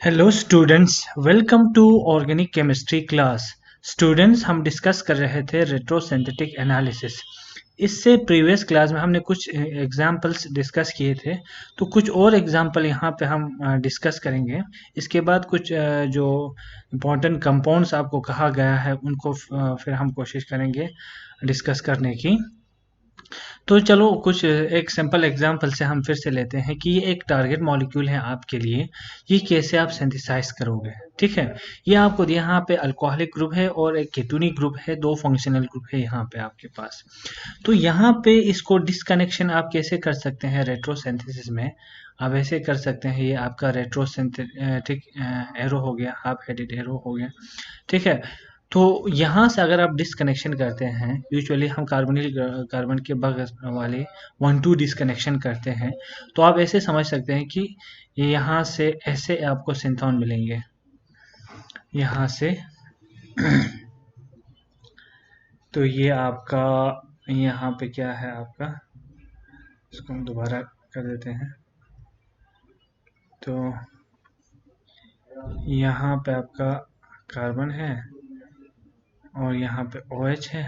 Hello students, welcome to organic chemistry class. Students, हम discuss कर रहे थे रेट्रोसिंथेटिक एनालिसिस। इससे प्रीवियस क्लास में हमने कुछ एग्जांपल्स डिस्कस किए थे, तो कुछ और एग्जांपल यहाँ पे हम डिस्कस करेंगे। इसके बाद कुछ जो इम्पोर्टेंट कंपाउंड्स आपको कहा गया है उनको फिर हम कोशिश करेंगे डिस्कस करने की। तो चलो कुछ एक सिंपल एग्जांपल से हम फिर से लेते हैं कि ये एक टारगेट मॉलिक्यूल है आपके लिए। ये कैसे आप सिंथेसाइज करोगे। ठीक है, ये आपको यहाँ पे अल्कोहलिक ग्रुप है और एक केटोनिक ग्रुप है, दो फंक्शनल ग्रुप है यहाँ पे आपके पास। तो यहाँ पे इसको डिसकनेक्शन आप कैसे कर सकते हैं रेट्रोसिंथेसिस में। आप ऐसे कर सकते हैं, ये आपका रेट्रोसिंथेटिक एरो हो गया, हाफ हेडेड एरो हो गया। ठीक है, तो यहाँ से अगर आप डिसकनेक्शन करते हैं, यूजुअली हम कार्बोनिल कार्बन के बगल वाले 1-2 डिसकनेक्शन करते हैं, तो आप ऐसे समझ सकते हैं कि ये यहाँ से ऐसे आपको सिंथोन मिलेंगे, यहाँ से तो ये आपका यहाँ पे क्या है आपका, इसको हम दोबारा कर देते हैं। तो यहाँ पे आपका कार्बन है और यहाँ पे OH है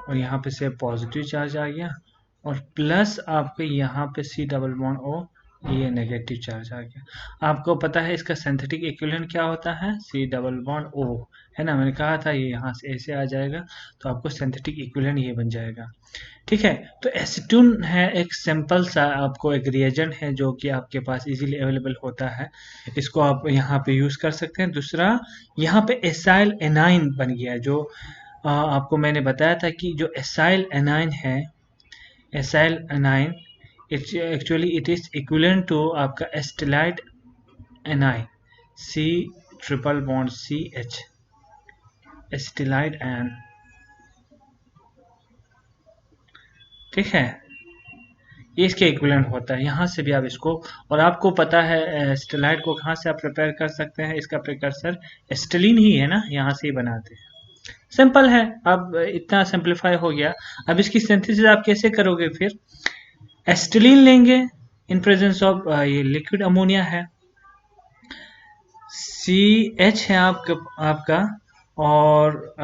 और यहाँ पे से पॉजिटिव चार्ज आ गया और प्लस आपके यहाँ पे C डबल बॉन्ड O, ये नेगेटिव चार्ज आ गया। आपको पता है इसका सिंथेटिक इक्विवेलेंट क्या होता है, C डबल बॉन्ड O, है ना। मैंने कहा था ये यहाँ से ऐसे आ जाएगा, तो आपको सिंथेटिक इक्विवेलेंट ये बन जाएगा। ठीक है, तो एसीटोन है एक सिंपल सा आपको एक रिएजेंट है जो कि आपके पास इजीली अवेलेबल होता है, इसको आप यहाँ पे यूज कर सकते हैं। दूसरा, यहाँ पे एसाइल एनाइन बन गया, जो आपको मैंने बताया था कि जो एसाइल एनाइन है, acyl anion actually it is equivalent to आपका acetylide anion, C triple bond CH, acetylide एन। ठीक है, ये इसके इक्विवेलेंट होता है। यहाँ से भी आप इसको, और आपको पता है स्टेलाइट को कहाँ से आप प्रिपेयर कर सकते हैं, इसका प्रिकर्सर एस्टेलिन ही है ना, यहाँ से ही बनाते हैं। सिंपल है, अब इतना सिंपलीफाई हो गया। अब इसकी सिंथेसिस आप कैसे करोगे फिर। एस्टेलिन लेंगे इन प्रेजेंस ऑफ ये लिक्विड अमोनिया है, CH है आपका और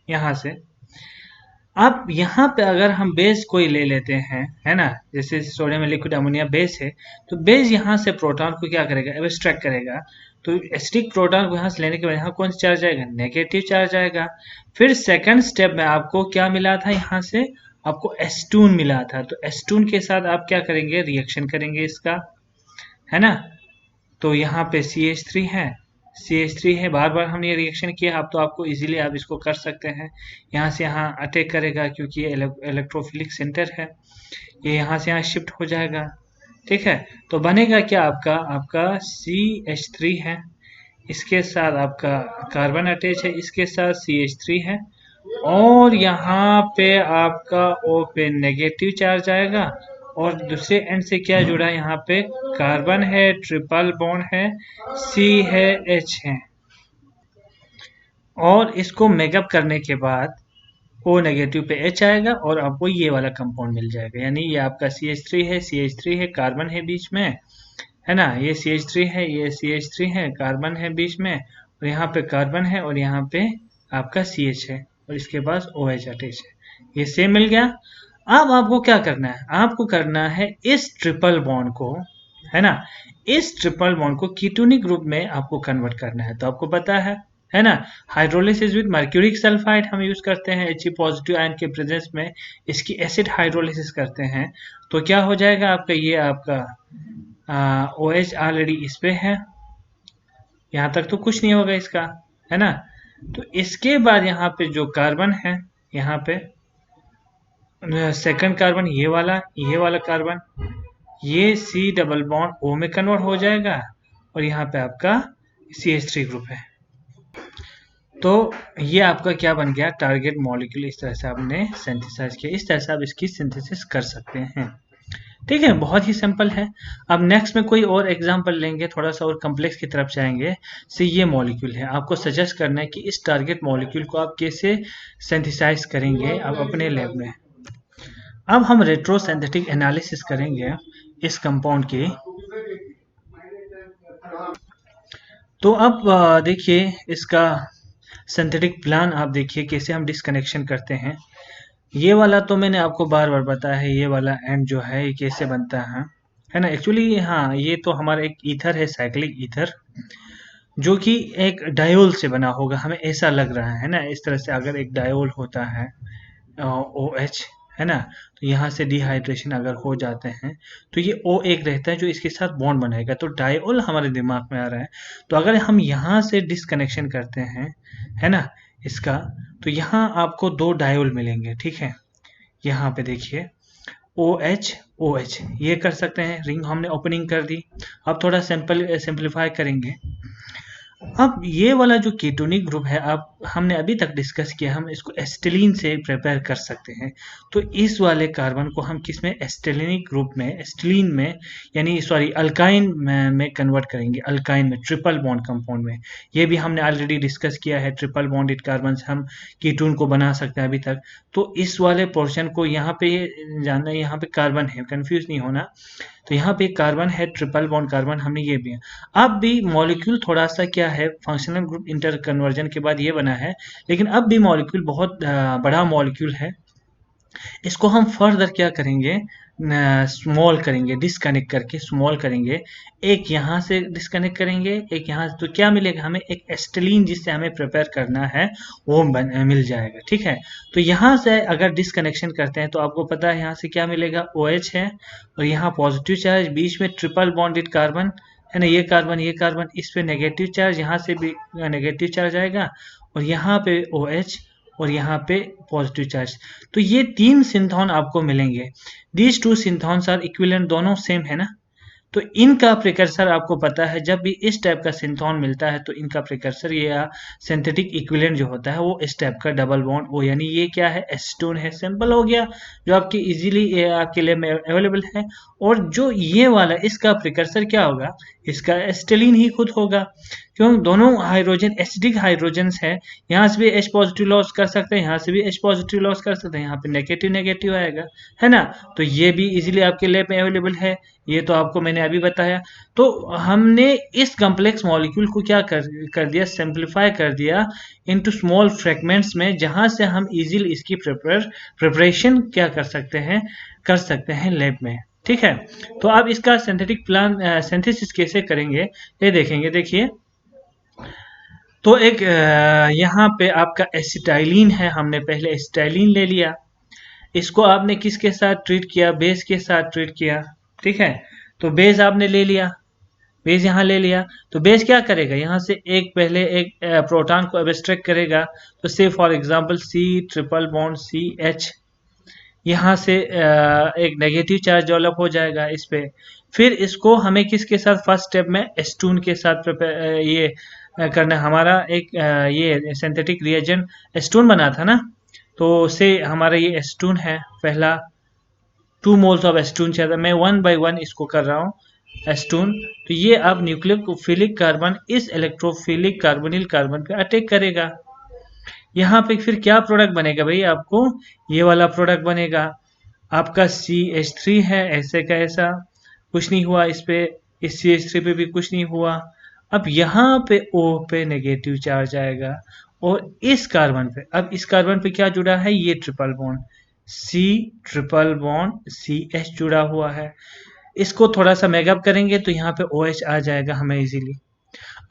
यहाँ से अब यहाँ पे अगर हम बेस कोई ले लेते हैं, है ना, जैसे सोडियम में लिक्विड अमोनिया बेस है, तो बेस यहाँ से प्रोटॉन को क्या करेगा, एब्स्ट्रैक्ट करेगा। तो एसिडिक प्रोटॉन को यहाँ से लेने के बाद यहाँ कौन सा चार्ज आएगा, नेगेटिव चार्ज आएगा। फिर सेकंड स्टेप में आपको क्या मिला था, यहाँ से आपको एस्टून मिला था, तो एस्टून के साथ आप क्या करेंगे, रिएक्शन करेंगे इसका, है ना। तो यहाँ पे CH3 है, CH3 है, बार बार हमने ये रिएक्शन किया। अब तो आपको इजीली आप इसको कर सकते हैं, यहाँ से यहाँ अटैक करेगा क्योंकि ये इलेक्ट्रोफिलिक सेंटर है, ये यहाँ से यहाँ शिफ्ट हो जाएगा। ठीक है, तो बनेगा क्या आपका CH3 है, इसके साथ आपका कार्बन अटैच है, इसके साथ CH3 है और यहाँ पे आपका O पे नेगेटिव चार्ज आएगा और दूसरे एंड से क्या जुड़ा है, यहाँ पे कार्बन है, ट्रिपल बॉन्ड है, C है, H है, और इसको मेकअप करने के बाद O नेगेटिव पे H आएगा और आपको ये वाला कंपाउंड मिल जाएगा। यानी ये आपका CH3 है, CH3 है, कार्बन है बीच में, है ना, ये CH3 है, ये CH3 है, कार्बन है बीच में और यहाँ पे कार्बन है और यहाँ पे आपका CH है और इसके पास OH अटैच है, ये सेम मिल गया। अब आपको क्या करना है, आपको करना है इस ट्रिपल बॉन्ड को, है ना, इस ट्रिपल बॉन्ड को कीटोनिक ग्रुप में आपको कन्वर्ट करना है। तो आपको पता है ना, हाइड्रोलिसिस विद मर्क्यूरिक सल्फाइड हम यूज करते हैं He पॉजिटिव आयन के प्रेजेंस में, इसकी एसिड हाइड्रोलिसिस करते हैं। तो क्या हो जाएगा आपका, ये आपका OH ऑलरेडी इस पे है, यहाँ तक तो कुछ नहीं होगा इसका, है ना। तो इसके बाद यहाँ पे जो कार्बन है, यहाँ पे सेकंड कार्बन, ये वाला कार्बन, ये C डबल बॉन्ड O में कन्वर्ट हो जाएगा और यहाँ पे आपका CH3 ग्रुप है। तो ये आपका क्या बन गया, टारगेट मॉलिक्यूल। इस तरह से आपने सिंथेसाइज किया, इस तरह से आप इसकी सिंथेसिस कर सकते हैं। ठीक है, बहुत ही सिंपल है। अब नेक्स्ट में कोई और एग्जांपल लेंगे, थोड़ा सा और कॉम्प्लेक्स की तरफ जाएंगे। से ये मॉलिक्यूल है, आपको सजेस्ट करना है कि इस टारगेट मॉलिक्यूल को आप कैसे सिंथेसाइज करेंगे अब अपने लैब में। अब हम रेट्रोसिंथेटिक एनालिसिस करेंगे इस कंपाउंड की। तो अब देखिए इसका सिंथेटिक प्लान, आप देखिए कैसे हम डिस्कनेक्शन करते हैं। ये वाला तो मैंने आपको बार बार बताया है, ये वाला एंड जो है ये कैसे बनता है ना। एक्चुअली हाँ, ये तो हमारा एक ईथर है, साइक्लिक ईथर, जो कि एक डायोल से बना होगा, हमें ऐसा लग रहा है ना। इस तरह से अगर एक डायोल होता है ओ एच, है ना, तो यहाँ से डिहाइड्रेशन अगर हो जाते हैं तो ये ओ एक रहता है जो इसके साथ बॉन्ड बनाएगा, तो डायोल हमारे दिमाग में आ रहा है। तो अगर हम यहाँ से डिसकनेक्शन करते हैं, है ना, इसका, तो यहाँ आपको दो डायोल मिलेंगे। ठीक है, यहाँ पे देखिए ओ एच ये कर सकते हैं, रिंग हमने ओपनिंग कर दी। अब थोड़ा सिंपलीफाई करेंगे। अब ये वाला जो कीटोनिक ग्रुप है, अब हमने अभी तक डिस्कस किया, हम इसको एस्टिलीन से प्रिपेयर कर सकते हैं। तो इस वाले कार्बन को हम किस में, एस्टिलिनिक ग्रुप में, एस्टिलीन में, यानी सॉरी अल्काइन में कन्वर्ट करेंगे, अल्काइन में, ट्रिपल बॉन्ड कंपाउंड में। ये भी हमने ऑलरेडी डिस्कस किया है, ट्रिपल बॉन्डेड कार्बन से हम कीटोन को बना सकते हैं अभी तक। तो इस वाले पोर्शन को यहाँ पे जानना है, यहाँ पे कार्बन है, कंफ्यूज नहीं होना। तो यहाँ पे कार्बन है, ट्रिपल बॉन्ड कार्बन, हमने ये भी है। अब भी मॉलिक्यूल थोड़ा सा क्या है, फंक्शनल ग्रुप इंटर कन्वर्जन के बाद ये बना है, लेकिन अब भी मॉलिक्यूल बहुत बड़ा मॉलिक्यूल है। इसको हम फर्दर क्या करेंगे, स्मॉल करेंगे, डिस्कनेक्ट करके स्मॉल करेंगे। एक यहाँ से डिस्कनेक्ट करेंगे, एक यहाँ से, तो क्या मिलेगा हमें, एक एस्टिलीन जिससे हमें प्रिपेयर करना है वो मिल जाएगा। ठीक है, तो यहाँ से अगर डिस्कनेक्शन करते हैं तो आपको पता है यहाँ से क्या मिलेगा, ओ एच है, और यहाँ पॉजिटिव चार्ज, बीच में ट्रिपल बॉन्डेड कार्बन, है ना, ये कार्बन, इस पे नेगेटिव चार्ज, यहाँ से भी नेगेटिव चार्ज आएगा, और यहाँ पे ओ एच, और यहाँ पे पॉजिटिव चार्ज। तो ये तीन सिंथॉन आपको मिलेंगे। दीज टू सिंथॉन्स आर इक्विवेलेंट, दोनों सेम है ना। तो इनका प्रिकर्सर आपको पता है, जब भी इस टाइप का सिंथॉन मिलता है तो इनका प्रिकर्सर या सिंथेटिक इक्विवेलेंट जो होता है वो इस टाइप का डबल बॉन्ड ओ, यानी ये क्या है, एसीटोन है। सिंपल हो गया, जो आपकी इजीली आपके लिए में अवेलेबल है। और जो ये वाला, इसका प्रिकर्सर क्या होगा, इसका एस्टिलीन ही खुद होगा, क्यों, दोनों हाइड्रोजन एसिडिक हाइड्रोजन्स है। यहाँ से भी H पॉजिटिव लॉस कर सकते हैं, यहाँ से भी H पॉजिटिव लॉस कर सकते हैं, यहाँ पे नेगेटिव नेगेटिव आएगा, है ना। तो ये भी इजीली आपके लैब में अवेलेबल है, ये तो आपको मैंने अभी बताया। तो हमने इस कॉम्प्लेक्स मॉलिक्यूल को क्या कर दिया, सिंप्लीफाई कर दिया इनटू स्मॉल फ्रैगमेंट्स में, जहां से हम इजीली इसकी प्रिपरेशन क्या कर सकते हैं लैब में। ठीक है, तो अब इसका सिंथेटिक प्लान सिंथेसिस कैसे करेंगे ये देखेंगे। देखिए, तो एक यहाँ पे आपका एसिटाइलिन है, हमने पहले एसिटाइलिन ले लिया, इसको आपने किसके साथ ट्रीट किया, बेस के साथ ट्रीट किया। ठीक है, तो बेस आपने ले लिया, बेस यहाँ ले लिया, तो बेस क्या करेगा, यहाँ से एक पहले एक प्रोटॉन को एब्स्ट्रैक्ट करेगा। तो से for example C triple bond C H, यहाँ से एक नेगेटिव चार्ज डेवलप हो जाएगा इस पे। फिर इसको हमें किसके साथ, फर्स्ट स्टेप में एस्टून के साथ ये करना है। हमारा एक ये सिंथेटिक रिएजेंट एस्टून बना था ना, तो से हमारा ये एस्टून है, पहला 2 मोल्स ऑफ एस्टून चाहिए था। मैं 1 बाय 1 इसको कर रहा हूँ, एस्टून। तो ये अब न्यूक्लियोफिलिक कार्बन इस इलेक्ट्रोफिलिक कार्बोनिल कार्बन पे अटैक करेगा। यहाँ पे फिर क्या प्रोडक्ट बनेगा भाई, आपको ये वाला प्रोडक्ट बनेगा, आपका CH3 है, ऐसे का ऐसा, कुछ नहीं हुआ इस पे, इस CH3 पे भी कुछ नहीं हुआ। अब यहाँ पे O पे नेगेटिव चार्ज आएगा, और इस कार्बन पे, अब इस कार्बन पे क्या जुड़ा है, ये triple bond C triple bond CH जुड़ा हुआ है। इसको थोड़ा सा मेकअप करेंगे तो यहाँ पे OH आ जाएगा हमें इजीली।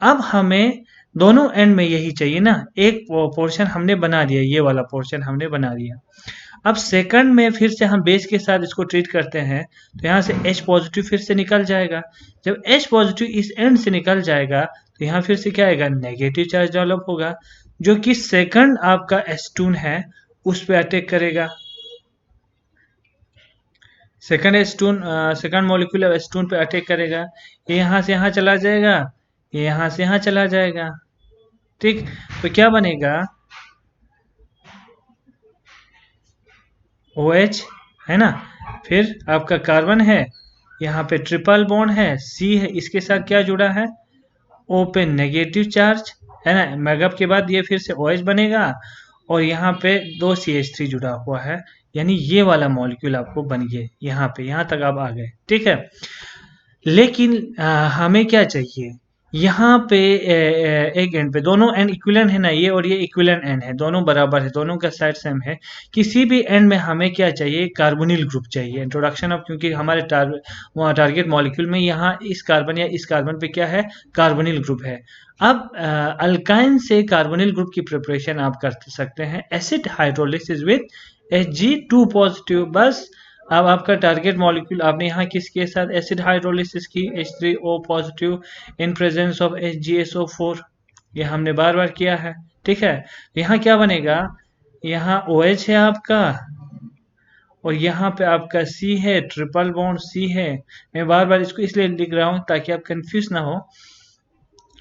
अब हमें दोनों एंड में यही चाहिए ना, एक पोर्शन हमने बना दिया, ये वाला पोर्शन हमने बना दिया। अब सेकंड में फिर से हम बेस के साथ इसको ट्रीट करते हैं, तो यहाँ से H पॉजिटिव फिर से निकल जाएगा। जब H पॉजिटिव इस एंड से निकल जाएगा तो यहाँ फिर से क्या आएगा, नेगेटिव चार्ज डेवलप होगा, जो कि सेकंड आपका एस्टून है उस पर अटैक करेगा। सेकंड मॉलिक्यूल एस्टून पे अटैक करेगा, ये यहाँ से यहाँ चला जाएगा, ये यहाँ से यहाँ चला जाएगा। ठीक, तो क्या बनेगा, OH, है ना, फिर आपका कार्बन है, यहाँ पे ट्रिपल बॉन्ड है, सी है, इसके साथ क्या जुड़ा है, O पे नेगेटिव चार्ज है ना, मैगअप के बाद ये फिर से OH बनेगा और यहाँ पे 2 CH3 जुड़ा हुआ है, यानी ये वाला मॉलिक्यूल आपको बन गया, यहाँ पे, यहाँ तक आप आ गए, ठीक है। लेकिन हमें क्या चाहिए, यहाँ पे एक एंड पे दोनों एंड इक्विवेलेंट है ना, ये और ये इक्विवेलेंट एंड है, दोनों बराबर है, दोनों का साइड सेम है। किसी भी एंड में हमें क्या चाहिए, कार्बोनिल ग्रुप चाहिए। इंट्रोडक्शन ऑफ, क्योंकि हमारे टारगेट मॉलिक्यूल में यहाँ इस कार्बन या इस कार्बन पे क्या है, कार्बोनिल ग्रुप है। अब अल्काइन से कार्बोनिल ग्रुप की प्रिपरेशन आप कर सकते हैं acid hydrolysis with Hg2 positive. बस अब आपका टारगेट मॉलिक्यूल आपने यहाँ किसके साथ एसिड हाइड्रोलिसिस की, H3O positive in presence of HgSO4, ये हमने बार बार किया है, ठीक है। यहाँ क्या बनेगा, यहाँ OH है आपका और यहाँ पे आपका C है, ट्रिपल बॉन्ड C है। मैं बार बार इसको इसलिए लिख रहा हूँ ताकि आप कंफ्यूज ना हो।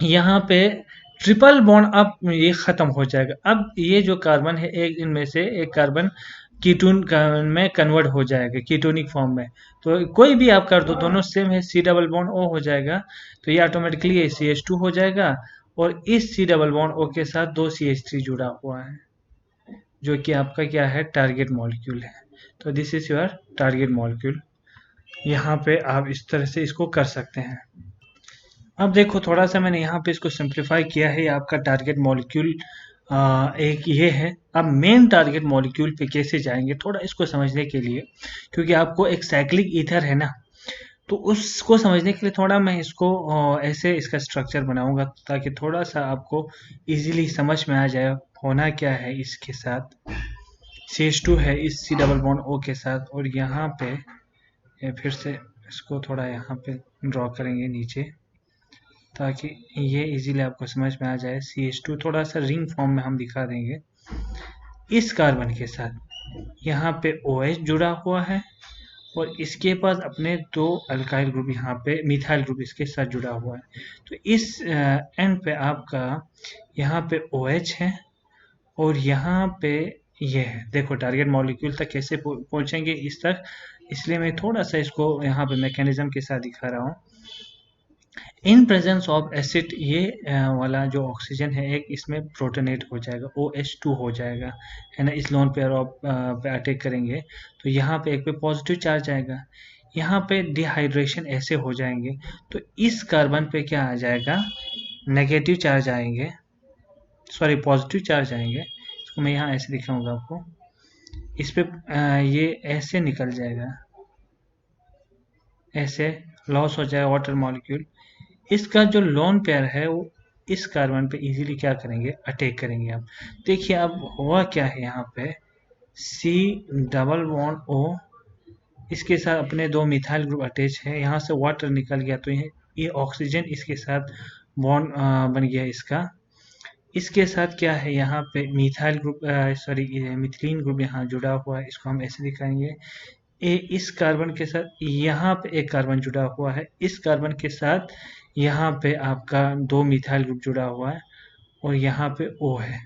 यहाँ पे ट्रिपल बॉन्ड अब ये खत्म हो जाएगा। अब ये जो कार्बन है, एक इनमें से एक कार्बन कीटोन में कन्वर्ट हो जाएगा कीटोनिक फॉर्म में। तो कोई भी आप कर दो, दोनों सेम है, C डबल बॉन्ड O हो जाएगा, तो ये ऑटोमेटिकली CH2 हो जाएगा और इस C डबल बॉन्ड O के साथ 2 CH3 जुड़ा हुआ है, जो कि आपका क्या है, टारगेट मॉलिक्यूल है। तो this is your target molecule. यहाँ पे आप इस तरह से इसको कर सकते हैं। अब देखो थोड़ा सा मैंने यहाँ पे इसको सिंप्लीफाई किया है, आपका टारगेट मॉलिक्यूल एक ये है। अब मेन टारगेट मॉलिक्यूल पे कैसे जाएंगे, थोड़ा इसको समझने के लिए, क्योंकि आपको एक साइक्लिक ईथर है ना, तो उसको समझने के लिए थोड़ा मैं इसको ऐसे इसका स्ट्रक्चर बनाऊंगा ताकि थोड़ा सा आपको इजीली समझ में आ जाए होना क्या है। इसके साथ CH2 है इस C डबल बॉन्ड O के साथ, और यहाँ पे फिर से इसको थोड़ा यहाँ पे ड्रॉ करेंगे नीचे ताकि ये इजीली आपको समझ में आ जाए। CH2 थोड़ा सा रिंग फॉर्म में हम दिखा देंगे। इस कार्बन के साथ यहाँ पे OH जुड़ा हुआ है और इसके पास अपने 2 अल्काइल ग्रुप, यहाँ पे मिथाइल ग्रुप इसके साथ जुड़ा हुआ है। तो इस एंड पे आपका यहाँ पे OH है और यहाँ पे ये है। देखो टारगेट मॉलिक्यूल तक कैसे पहुंचेंगे इस तक, इसलिए मैं थोड़ा सा इसको यहाँ पे मैकेनिज्म के साथ दिखा रहा हूँ। इन प्रेजेंस ऑफ एसिड, ये वाला जो ऑक्सीजन है एक इसमें प्रोटोनेट हो जाएगा, OH2 हो जाएगा, है ना। इस लोन पेयर ऑफ पे अटैक करेंगे तो यहाँ पे एक पे पॉजिटिव चार्ज आएगा, यहाँ पे डिहाइड्रेशन ऐसे हो जाएंगे, तो इस कार्बन पे क्या आ जाएगा, नेगेटिव चार्ज आएंगे, सॉरी पॉजिटिव चार्ज आएंगे। इसको मैं यहाँ ऐसे दिखाऊंगा आपको, इस पे ये ऐसे निकल जाएगा, ऐसे लॉस हो जाएगा वाटर मॉलिक्यूल। इसका जो लोन पेयर है वो इस कार्बन पे इजीली क्या करेंगे, अटैक करेंगे। अब देखिए अब हुआ क्या है, यहाँ पे C डबल बॉन्ड O, इसके साथ अपने 2 मिथाइल ग्रुप अटैच है, यहाँ से वाटर निकल गया, तो ये ऑक्सीजन इसके साथ बॉन्ड बन गया इसका। इसके साथ क्या है, यहाँ पे methyl group, sorry methylene group यहाँ जुड़ा हुआ है, इसको हम ऐसे दिखाएंगे। इस कार्बन के साथ यहाँ पे एक कार्बन जुड़ा हुआ है, इस कार्बन के साथ यहाँ पे आपका 2 मिथाइल ग्रुप जुड़ा हुआ है और यहाँ पे O है,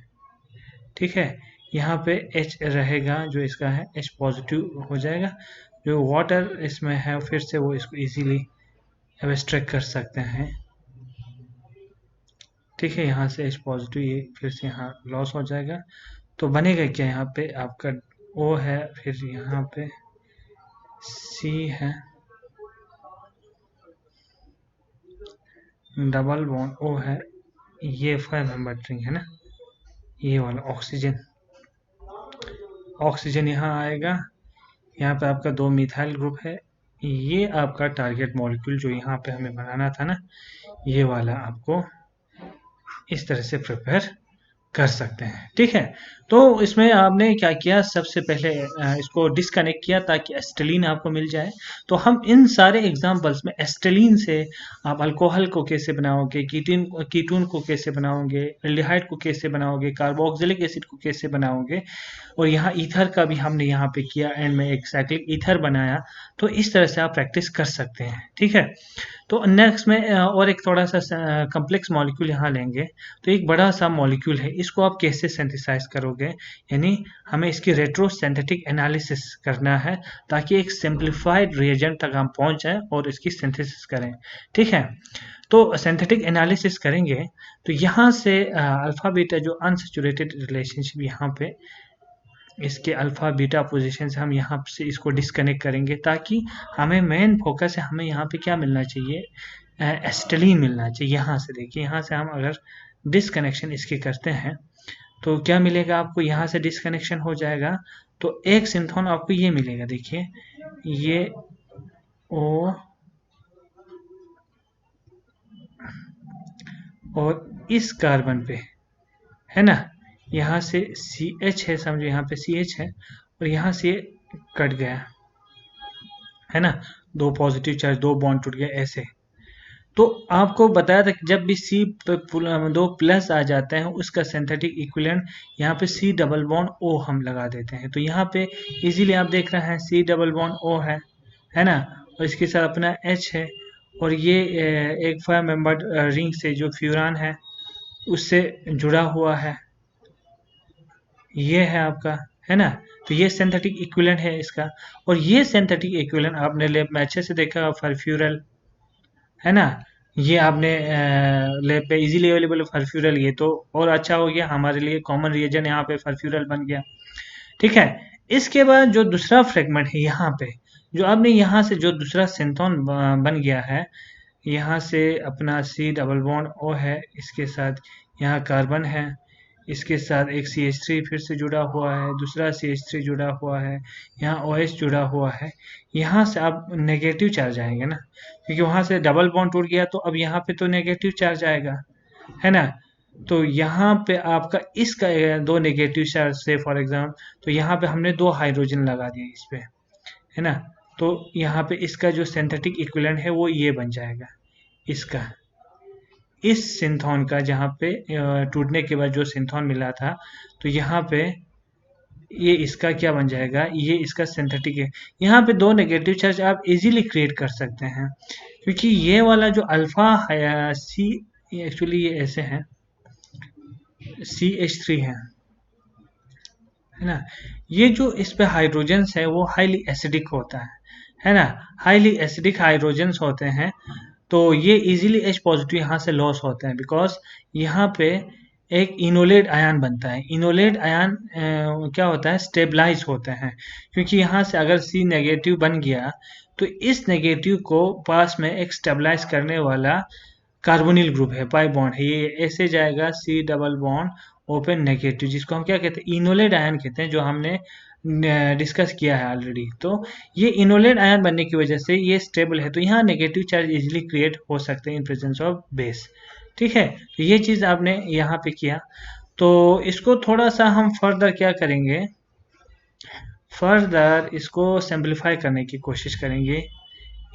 ठीक है। यहाँ पे H रहेगा जो इसका है, H पॉजिटिव हो जाएगा, जो वाटर इसमें है फिर से वो इसको इजीली एब्स्ट्रैक्ट कर सकते हैं, ठीक है। यहाँ से H पॉजिटिव ये फिर से यहाँ लॉस हो जाएगा, तो बनेगा क्या, यहाँ पे आपका O है, फिर यहाँ पे C है, डबल बॉन्ड O है, ये 5 मेंबर रिंग है ना, ये वाला ऑक्सीजन यहाँ आएगा, यहाँ पे आपका 2 मिथाइल ग्रुप है, ये आपका टारगेट मॉलिक्यूल जो यहाँ पे हमें बनाना था ना, ये वाला आपको इस तरह से प्रिपेयर कर सकते हैं, ठीक है। तो इसमें आपने क्या किया, सबसे पहले इसको डिस्कनेक्ट किया ताकि एस्टेलिन आपको मिल जाए। तो हम इन सारे एग्जांपल्स में एस्टेलिन से आप अल्कोहल को कैसे बनाओगे, कीटोन को कैसे बनाओगे, एल्डिहाइड को कैसे बनाओगे, कार्बोक्सिलिक एसिड को कैसे बनाओगे, और यहाँ ईथर का भी हमने यहाँ पे किया, एंड में एक साइक्लिक ईथर बनाया। तो इस तरह से आप प्रैक्टिस कर सकते हैं, ठीक है। तो नेक्स्ट में और एक थोड़ा सा कम्प्लेक्स मॉलिक्यूल यहाँ लेंगे। तो एक बड़ा सा मॉलिक्यूल है, इसको आप कैसे सिंथेसाइज करोगे, यानी हमें इसकी रेट्रोसिंथेटिक एनालिसिस करना है ताकि एक सिंप्लीफाइड रिएजेंट तक हम पहुंच जाए और इसकी सिंथेसिस करें। ठीक है, तो सिंथेटिक एनालिसिस करेंगे तो यहाँ से अल्फा बीटा जो अनसैचुरेटेड रिलेशनशिप यहाँ पे इसके अल्फा बीटा पोजीशन से हम यहाँ से इसको डिस्कनेक्ट करेंगे ताकि हमें मेन फोकस है, हमें यहाँ पे क्या मिलना चाहिए, एस्टिलीन मिलना चाहिए। यहाँ से देखिए, यहाँ से हम अगर डिस्कनेक्शन इसके करते हैं तो क्या मिलेगा आपको, यहाँ से डिस्कनेक्शन हो जाएगा तो एक सिंथोन आपको ये मिलेगा। देखिए ये ओ और इस कार्बन पे है ना, यहाँ से CH है, समझो यहाँ पे CH है और यहाँ से कट गया है ना, दो पॉजिटिव चार्ज, दो बॉन्ड टूट गए ऐसे। तो आपको बताया था कि जब भी C पे दो प्लस आ जाते हैं उसका सिंथेटिक इक्विवेलेंट यहाँ पे C डबल बॉन्ड O हम लगा देते हैं। तो यहाँ पे इजीली आप देख रहे हैं C डबल बॉन्ड O है ना, और इसके साथ अपना H है और ये एक 5 मेंबर्ड रिंग से जो फ्यूरान है उससे जुड़ा हुआ है, ये है आपका, है ना। तो ये सिंथेटिक इक्विवेलेंट है इसका, और ये सिंथेटिक इक्विवेलेंट आपने लैब में अच्छे से देखा, फर्फ्यूरल है ना, ये आपने लैब पे इजीली अवेलेबल फर्फ्यूरल, ये तो और अच्छा हो गया हमारे लिए, कॉमन रिएजन यहाँ पे फर्फ्यूरल बन गया। ठीक है, इसके बाद जो दूसरा फ्रेगमेंट है यहाँ पे, जो आपने यहाँ से जो दूसरा सिंथोन बन गया है, यहाँ से अपना C डबल बॉन्ड O है, इसके साथ यहाँ कार्बन है, इसके साथ एक CH3 फिर से जुड़ा हुआ है, दूसरा CH3 जुड़ा हुआ है, यहाँ OH जुड़ा हुआ है। यहाँ से आप नेगेटिव चार्ज आएंगे ना, क्योंकि वहाँ से डबल बॉन्ड टूट गया तो अब यहाँ पे तो नेगेटिव चार्ज आएगा, है ना। तो यहाँ पे आपका इसका दो नेगेटिव चार्ज से फॉर एग्जाम्पल, तो यहाँ पे हमने दो हाइड्रोजन लगा दिया इस पे, है ना। तो यहाँ पे इसका जो सिंथेटिक इक्विवेलेंट है वो ये बन जाएगा, इसका इस सिंथोन का, जहाँ पे टूटने के बाद जो सिंथोन मिला था, तो यहाँ पे ये इसका क्या बन जाएगा, ये इसका सिंथेटिक है। यहाँ पे दो नेगेटिव चार्ज आप इजीली क्रिएट कर सकते हैं, क्योंकि ये वाला जो अल्फा C एक्चुअली ये ऐसे है, CH3 है ना। ये जो इस पे हाइड्रोजन्स है वो हाईली एसिडिक होता है ना, हाईली एसिडिक हाइड्रोजन्स होते हैं। तो ये इजीली H पॉजिटिव यहाँ से लॉस होते हैं, बिकॉज यहाँ पे एक इनोलेट आयन बनता है। इनोलेट आयन क्या होता है, स्टेबलाइज होते हैं, क्योंकि यहाँ से अगर C नेगेटिव बन गया तो इस नेगेटिव को पास में एक स्टेबलाइज करने वाला कार्बोनिल ग्रुप है, पाई बॉन्ड है, ये ऐसे जाएगा C double bond open negative, जिसको हम क्या कहते हैं, इनोलेट आयन कहते हैं, जो हमने डिस्कस किया है ऑलरेडी। तो ये इनोलेट आयन बनने की वजह से ये स्टेबल है, तो यहाँ नेगेटिव चार्ज इजीली क्रिएट हो सकते हैं इन प्रेजेंस ऑफ बेस। ठीक है, तो ये चीज़ आपने यहाँ पे किया। तो इसको थोड़ा सा हम फर्दर क्या करेंगे, फर्दर इसको सिंप्लीफाई करने की कोशिश करेंगे,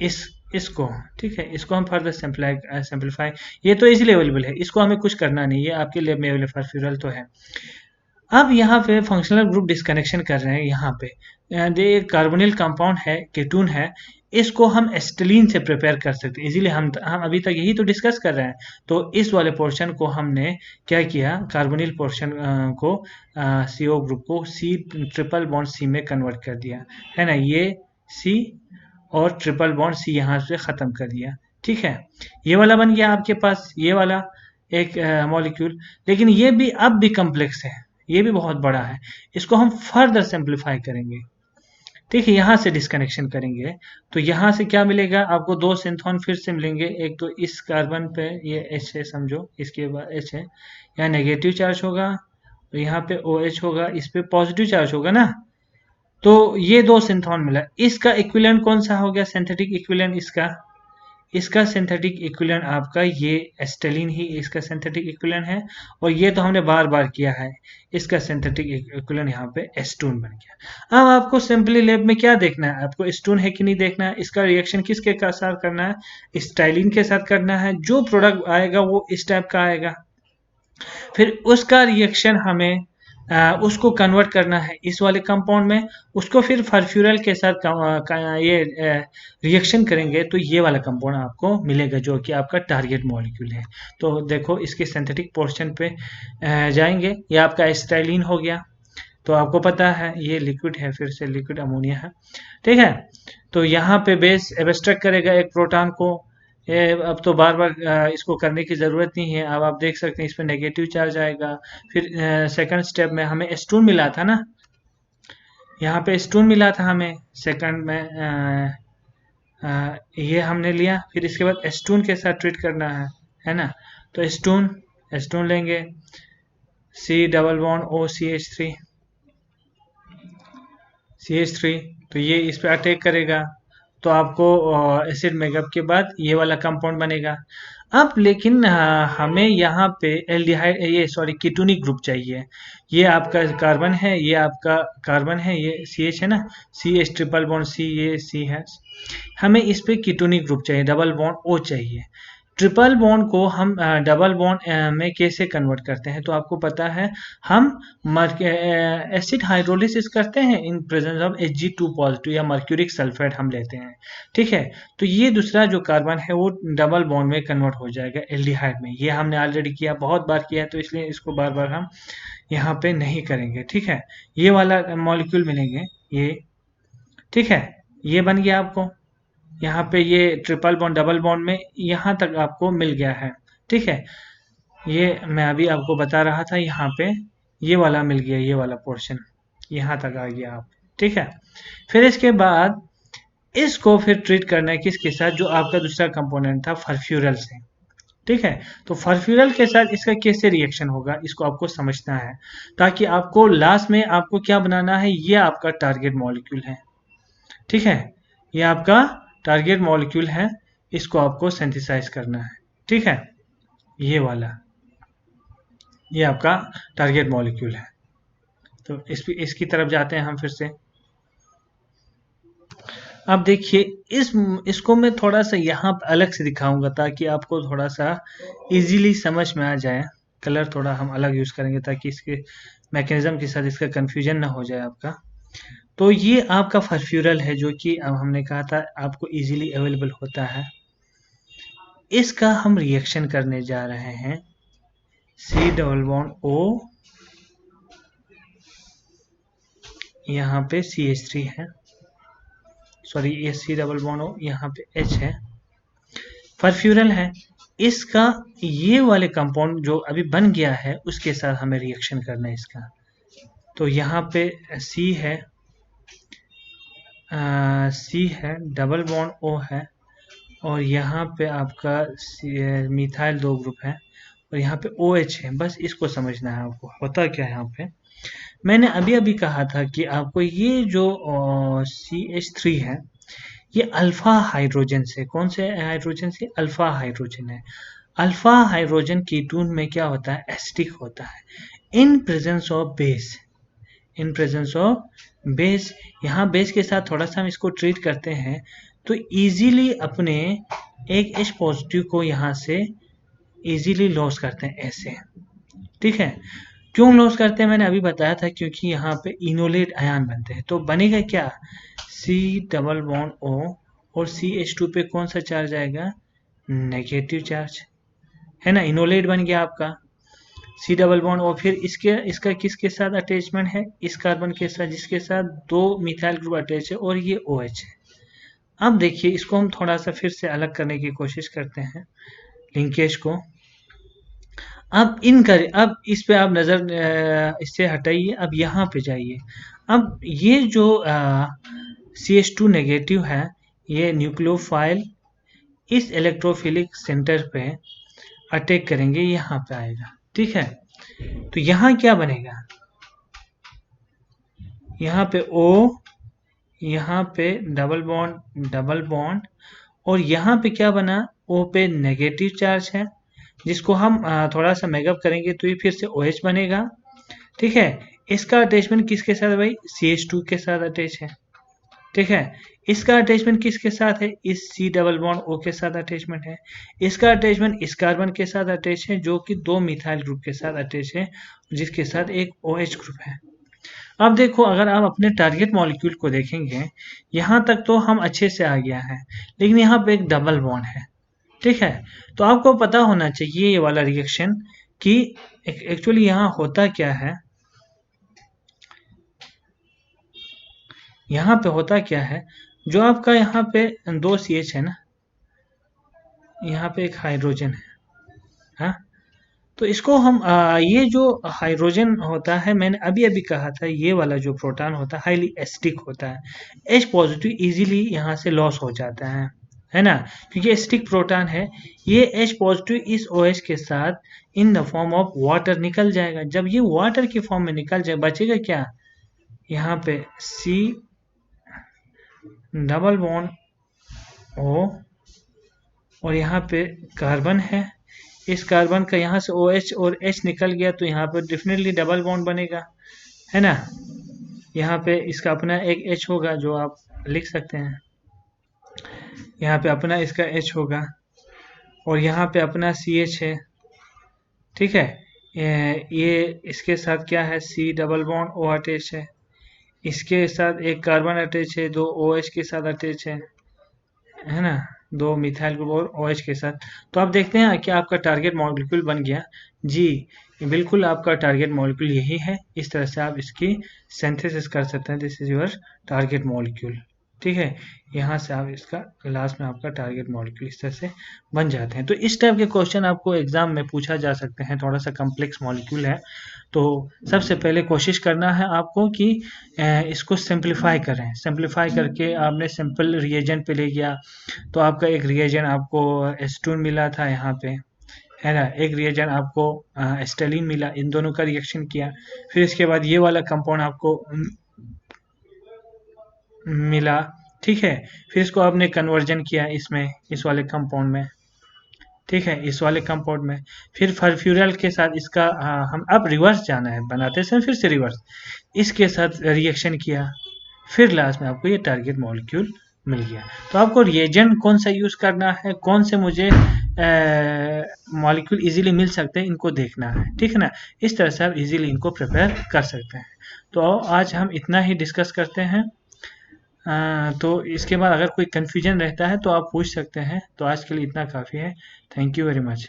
इसको। ठीक है, इसको हम फर्दर सिंप्लीफाई, ये तो इजीली अवेलेबल है, इसको हमें कुछ करना नहीं है, आपके लैब में अवेलेबल फर्फ्यूरल तो है। अब यहाँ पे फंक्शनल ग्रुप डिस्कनेक्शन कर रहे हैं, यहाँ पे ये कार्बोनिल कंपाउंड है, केटून है, इसको हम एस्टिलीन से प्रिपेयर कर सकते हैं इजीली। हम अभी तक यही तो डिस्कस कर रहे हैं। तो इस वाले पोर्शन को हमने क्या किया, कार्बोनिल पोर्शन को CO ग्रुप को C ट्रिपल बॉन्ड C में कन्वर्ट कर दिया, है ना। ये C और ट्रिपल बॉन्ड C यहाँ से ख़त्म कर दिया। ठीक है, ये वाला बन गया आपके पास, ये वाला एक मॉलिक्यूल। लेकिन ये भी अब भी कम्प्लेक्स है, ये भी बहुत बड़ा है, इसको हम फर्दर सिंप्लीफाई करेंगे। ठीक है, यहाँ से डिस्कनेक्शन करेंगे तो यहाँ से क्या मिलेगा आपको, दो सिंथोन फिर से मिलेंगे। एक तो इस कार्बन पे ये H है, समझो इसके बाद H है, यहाँ नेगेटिव चार्ज होगा और यहाँ पे OH होगा, इस पे पॉजिटिव चार्ज होगा ना। तो ये दो सिंथोन मिला, इसका इक्विवेलेंट कौन सा हो गया, सिंथेटिक इक्विवेलेंट इसका सिंथेटिक इक्विवेलेंट आपका ये एस्टिलीन ही इसका सिंथेटिक इक्विवेलेंट है, और ये तो हमने बार बार किया है, इसका सिंथेटिक इक्विवेलेंट यहाँ पे एस्टून बन गया। अब आपको सिंपली लैब में क्या देखना है, आपको एस्टून है कि नहीं देखना है, इसका रिएक्शन किसके साथ करना है, स्टाइलिन के साथ करना है। जो प्रोडक्ट आएगा वो इस टाइप का आएगा, फिर उसका रिएक्शन हमें उसको कन्वर्ट करना है इस वाले कंपाउंड में, उसको फिर फर्फ्यूरल के साथ ये रिएक्शन करेंगे तो ये वाला कंपाउंड आपको मिलेगा जो कि आपका टारगेट मॉलिक्यूल है। तो देखो इसके सिंथेटिक पोर्शन पे जाएंगे, ये आपका एसिटाइलिन हो गया। तो आपको पता है ये लिक्विड है, फिर से लिक्विड अमोनिया है, ठीक है। तो यहाँ पे बेस एब्स्ट्रैक्ट करेगा एक प्रोटॉन को। ये अब तो बार बार इसको करने की ज़रूरत नहीं है। अब आप देख सकते हैं इसमें नेगेटिव चार्ज आएगा। फिर सेकंड स्टेप में हमें एस्टून मिला था ना, यहाँ पे एस्टून मिला था हमें सेकंड में, ये हमने लिया। फिर इसके बाद एस्टून के साथ ट्रीट करना है ना। तो एस्टून एस्टून लेंगे, C double bond O C H three, CH3, तो ये इस पे अटैक करेगा तो आपको एसिड मेकअप के बाद ये वाला कंपाउंड बनेगा। अब लेकिन हमें यहाँ पे एल्डिहाइड, ये सॉरी कीटोनिक ग्रुप चाहिए। ये आपका कार्बन है, ये आपका कार्बन है, ये CH है ना, CH ट्रिपल बॉन्ड C, ये C है। हमें इस पे कीटोनिक ग्रुप चाहिए, डबल बॉन्ड O चाहिए। ट्रिपल बॉन्ड को हम डबल बॉन्ड में कैसे कन्वर्ट करते हैं, तो आपको पता है हम एसिड हाइड्रोलिसिस करते हैं in presence of Hg2 positive या मर्क्यूरिक सल्फाइड हम लेते हैं, ठीक है। तो ये दूसरा जो कार्बन है वो डबल बॉन्ड में कन्वर्ट हो जाएगा एल्डिहाइड में। ये हमने ऑलरेडी किया, बहुत बार किया है, तो इसलिए इसको बार बार हम यहाँ पे नहीं करेंगे, ठीक है। ये वाला मॉलिक्यूल मिलेंगे ये, ठीक है। ये बन गया आपको, यहाँ पे ये ट्रिपल बॉन्ड डबल बॉन्ड में यहाँ तक आपको मिल गया है, ठीक है। ये मैं अभी आपको बता रहा था, यहाँ पे ये वाला मिल गया, ये वाला पोर्शन यहाँ तक आ गया आप, ठीक है। फिर इसके बाद इसको फिर ट्रीट करना है किसके साथ, जो आपका दूसरा कंपोनेंट था फर्फ्यूरल से, ठीक है। तो फर्फ्यूरल के साथ इसका कैसे रिएक्शन होगा इसको आपको समझना है, ताकि आपको लास्ट में आपको क्या बनाना है, ये आपका टारगेट मॉलिक्यूल है, ठीक है। ये आपका टारगेट मॉलिक्यूल है, इसको आपको सिंथेसाइज करना है, ठीक है। ये वाला, ये आपका टारगेट मॉलिक्यूल है। तो इसकी तरफ जाते हैं हम फिर से। अब देखिए इसको मैं थोड़ा सा यहाँ पे अलग से दिखाऊंगा ताकि आपको थोड़ा सा इजीली समझ में आ जाए। कलर थोड़ा हम अलग यूज करेंगे ताकि इसके मैकेनिज्म के साथ इसका कंफ्यूजन ना हो जाए आपका। तो ये आपका फर्फ्यूरल है जो कि अब हमने कहा था आपको इजीली अवेलेबल होता है। इसका हम रिएक्शन करने जा रहे हैं, C डबल बॉन्ड O, यहाँ पे CH3 है, सॉरी ये C डबल बॉन्ड O, यहाँ पे H है, फर्फ्यूरल है। इसका ये वाले कंपाउंड जो अभी बन गया है उसके साथ हमें रिएक्शन करना है इसका। तो यहाँ पे C है, C है, डबल बॉन्ड O है, और यहाँ पे आपका मिथाइल दो ग्रुप है, और यहाँ पे OH है। बस इसको समझना है आपको होता क्या है यहाँ पे। मैंने अभी अभी कहा था कि आपको ये जो CH3 है ये अल्फा हाइड्रोजन से, कौन से हाइड्रोजन से, अल्फा हाइड्रोजन है। अल्फा हाइड्रोजन कीटोन में क्या होता है, एसिडिक होता है in presence of base, in presence of base. यहाँ बेस के साथ थोड़ा सा हम इसको ट्रीट करते हैं तो इजीली अपने एक H पॉजिटिव को यहाँ से इजीली लॉस करते हैं ऐसे, ठीक है। क्यों लॉस करते हैं मैंने अभी बताया था, क्योंकि यहाँ पे इनोलेट आयन बनते हैं। तो बनेगा क्या, C डबल बॉन्ड O और CH2 पे कौन सा चार्ज आएगा, नेगेटिव चार्ज, है ना। इनोलेट बन गया आपका C डबल बॉन्ड O। फिर इसका किसके साथ अटैचमेंट है, इस कार्बन के साथ जिसके साथ दो मिथाइल ग्रुप अटैच है, और ये OH है। अब देखिए इसको हम थोड़ा सा फिर से अलग करने की कोशिश करते हैं लिंकेज को। अब अब इस पे आप नज़र इससे हटाइए, अब यहाँ पे जाइए। अब ये जो CH2 नेगेटिव है, ये न्यूक्लियोफाइल इस इलेक्ट्रोफिलिक सेंटर पे अटैक करेंगे, यहाँ पे आएगा, ठीक है। तो यहाँ क्या बनेगा, यहाँ पे O, यहाँ पे डबल बॉन्ड, और यहाँ पे क्या बना, O पे नेगेटिव चार्ज है, जिसको हम थोड़ा सा मेकअप करेंगे तो ये फिर से OH बनेगा, ठीक है। इसका अटैचमेंट किसके साथ है भाई, CH2 के साथ अटैच है, ठीक है। इसका अटैचमेंट किसके साथ है? इस C डबल बॉन्ड O के साथ अटैचमेंट है। इसका अटैचमेंट इस कार्बन के साथ अटैच है जो कि 2 मिथाइल ग्रुप के साथ अटैच है, जिसके साथ एक OH ग्रुप है। अब देखो, अगर आप अपने टारगेट मॉलिक्यूल को देखेंगे, यहाँ तक तो हम अच्छे से आ गया है, लेकिन यहाँ पे एक डबल बॉन्ड है, ठीक है। तो आपको पता होना चाहिए ये वाला रिएक्शन कि एक्चुअली यहाँ होता क्या है। यहाँ पे होता क्या है, जो आपका यहाँ पे 2 CH है ना, यहाँ पे एक हाइड्रोजन है, हाँ। तो इसको हम ये जो हाइड्रोजन होता है, मैंने अभी अभी कहा था, ये वाला जो प्रोटॉन होता है हाईली एसिडिक होता है। H पॉजिटिव इजीली यहाँ से लॉस हो जाता है ना, क्योंकि एसिडिक प्रोटॉन है। ये H पॉजिटिव इस OH के साथ in the form of water निकल जाएगा। जब ये वाटर के फॉर्म में निकल जाए, बचेगा क्या? यहाँ पे C डबल बॉन्ड O और यहाँ पे कार्बन है। इस कार्बन का यहाँ से OH और H निकल गया, तो यहाँ पे डेफिनेटली डबल बॉन्ड बनेगा, है ना। यहाँ पे इसका अपना एक H होगा जो आप लिख सकते हैं, यहाँ पे अपना इसका H होगा और यहाँ पे अपना CH है, ठीक है। ये इसके साथ क्या है? C double bond O attach है, इसके साथ एक कार्बन अटैच है, 2 OH के साथ अटैच है ना, 2 मिथाइल ग्रुप और OH के साथ। तो आप देखते हैं कि आपका टारगेट मॉलिक्यूल बन गया। जी बिल्कुल, आपका टारगेट मॉलिक्यूल यही है। इस तरह से आप इसकी सिंथेसिस कर सकते हैं। This is your target molecule, ठीक है। यहाँ से आप इसका लास्ट में आपका टारगेट मॉलिक्यूल इस तरह से बन जाते हैं। तो इस टाइप के क्वेश्चन आपको एग्जाम में पूछा जा सकते हैं। थोड़ा सा कम्प्लेक्स मॉलिक्यूल है, तो सबसे पहले कोशिश करना है आपको कि इसको सिंप्लीफाई करें। सिंप्लीफाई करके आपने सिंपल रिएजेंट पे ले गया, तो आपका एक रिएजेंट आपको एस्टून मिला था यहाँ पे, है ना। एक रिएजेंट आपको एस्टेलिन मिला, इन दोनों का रिएक्शन किया। फिर इसके बाद ये वाला कंपाउंड आपको मिला, ठीक है। फिर इसको आपने कन्वर्जन किया इसमें, इस वाले कंपाउंड में, ठीक है, इस वाले कंपाउंड में। फिर फर्फ्यूरल के साथ इसका हम अब रिवर्स जाना है, बनाते समय फिर से रिवर्स इसके साथ रिएक्शन किया, फिर लास्ट में आपको ये टारगेट मॉलिक्यूल मिल गया। तो आपको रिएजेंट कौन सा यूज करना है, कौन से मुझे मॉलिक्यूल इजीली मिल सकते हैं, इनको देखना है, ठीक है ना। इस तरह से आप इजीली इनको प्रिपेयर कर सकते हैं। तो आज हम इतना ही डिस्कस करते हैं। तो इसके बाद अगर कोई कन्फ्यूजन रहता है तो आप पूछ सकते हैं। तो आज के लिए इतना काफ़ी है। Thank you very much.